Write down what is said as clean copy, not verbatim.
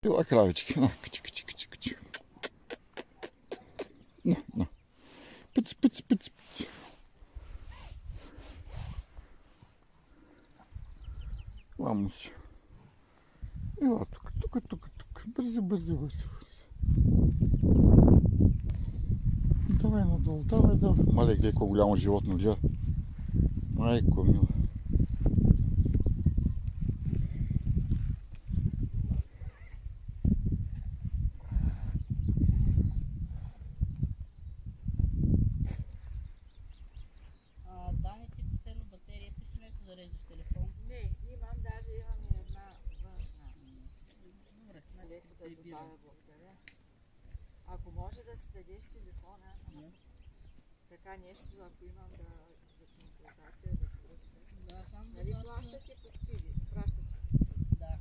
Ела, кравички. На, кичи, кичи, кичи, кичи. На. Пъц, пъц, пъц, пъц. Ламус. Ела тук. Бързи. Давай надолу, давай. Мале, гледай колко голямо животно, гледа. Майко мила. Дани, ти последно батерия, искаш ли нещо да зареждаш телефон? Не, имам и една външна. Добре, Леко да прибирам. добавя, благодаря. Ако може да си дадеш телефона, така нещо, ако имам за консултация да поръчам. Да, само Нали да плащате по спиди? Пращате по спиди. Да,